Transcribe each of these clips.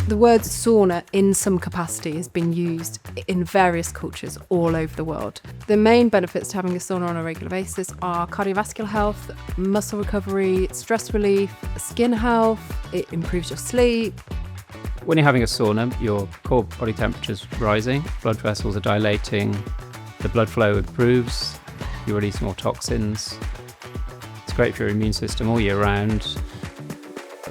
The word sauna in some capacity has been used in various cultures all over the world. The main benefits to having a sauna on a regular basis are cardiovascular health, muscle recovery, stress relief, skin health, it improves your sleep. When you're having a sauna, your core body temperature is rising, blood vessels are dilating, the blood flow improves, you release more toxins. It's great for your immune system all year round.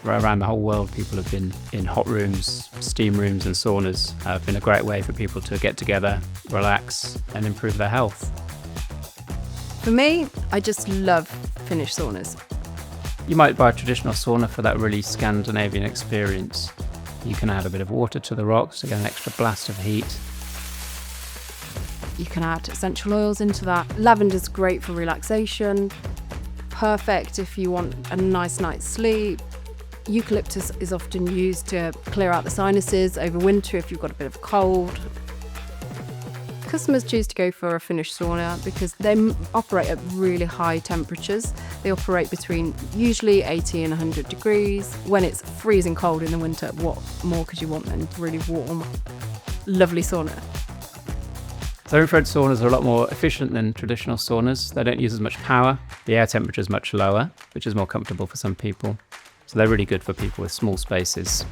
Around the whole world, people have been in hot rooms, steam rooms and saunas have been a great way for people to get together, relax and improve their health. For me, I just love Finnish saunas. You might buy a traditional sauna for that really Scandinavian experience. You can add a bit of water to the rocks to get an extra blast of heat. You can add essential oils into that. Lavender's great for relaxation, perfect if you want a nice night's sleep. Eucalyptus is often used to clear out the sinuses over winter if you've got a bit of a cold. Customers choose to go for a Finnish sauna because they operate at really high temperatures. They operate between usually 80 and 100 degrees. When it's freezing cold in the winter, what more could you want than really warm, lovely sauna? So infrared saunas are a lot more efficient than traditional saunas. They don't use as much power. The air temperature is much lower, which is more comfortable for some people. So they're really good for people with small spaces.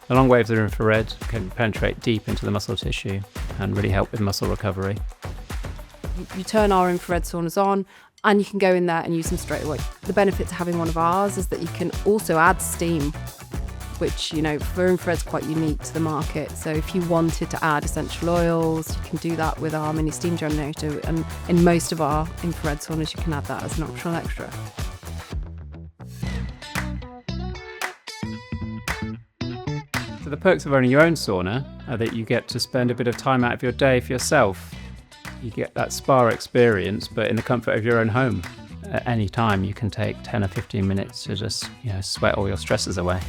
The long waves of infrared can penetrate deep into the muscle tissue and really help with muscle recovery. You turn our infrared saunas on and you can go in there and use them straight away. The benefit to having one of ours is that you can also add steam, which, for infrared's quite unique to the market. So if you wanted to add essential oils, you can do that with our mini steam generator. And in most of our infrared saunas, you can add that as an optional extra. So the perks of owning your own sauna are that you get to spend a bit of time out of your day for yourself. You get that spa experience, but in the comfort of your own home. At any time, you can take 10 or 15 minutes to just, sweat all your stresses away.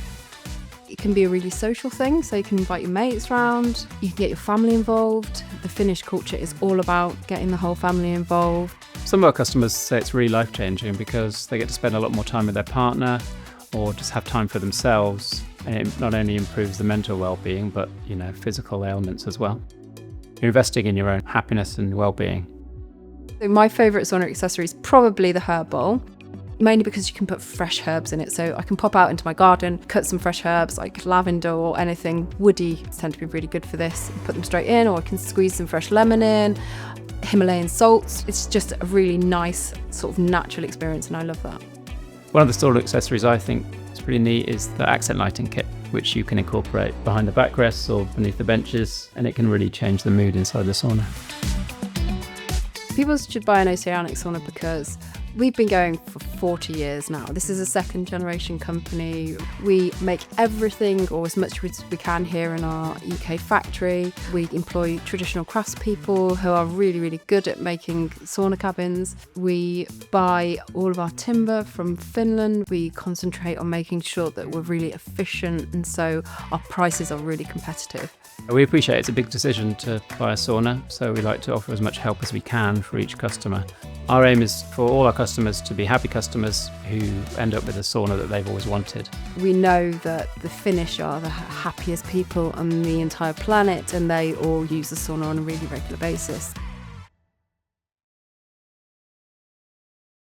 It can be a really social thing, so you can invite your mates round, you can get your family involved. The Finnish culture is all about getting the whole family involved. Some of our customers say it's really life-changing because they get to spend a lot more time with their partner or just have time for themselves. And it not only improves the mental well-being, but, physical ailments as well. You're investing in your own happiness and well-being. So my favourite sauna accessory is probably the herb bowl, mainly because you can put fresh herbs in it. So I can pop out into my garden, cut some fresh herbs like lavender or anything woody. Tend to be really good for this. Put them straight in, or I can squeeze some fresh lemon in, Himalayan salts. It's just a really nice sort of natural experience, and I love that. One of the sauna accessories I think is pretty neat is the accent lighting kit, which you can incorporate behind the backrests or beneath the benches, and it can really change the mood inside the sauna. People should buy an oceanic sauna because we've been going for 40 years now. This is a second generation company. We make everything, or as much as we can, here in our UK factory. We employ traditional craftspeople who are really, really good at making sauna cabins. We buy all of our timber from Finland. We concentrate on making sure that we're really efficient, and so our prices are really competitive. We appreciate it's a big decision to buy a sauna, so we like to offer as much help as we can for each customer. Our aim is for all our customers to be happy customers who end up with a sauna that they've always wanted. We know that the Finnish are the happiest people on the entire planet, and they all use the sauna on a really regular basis.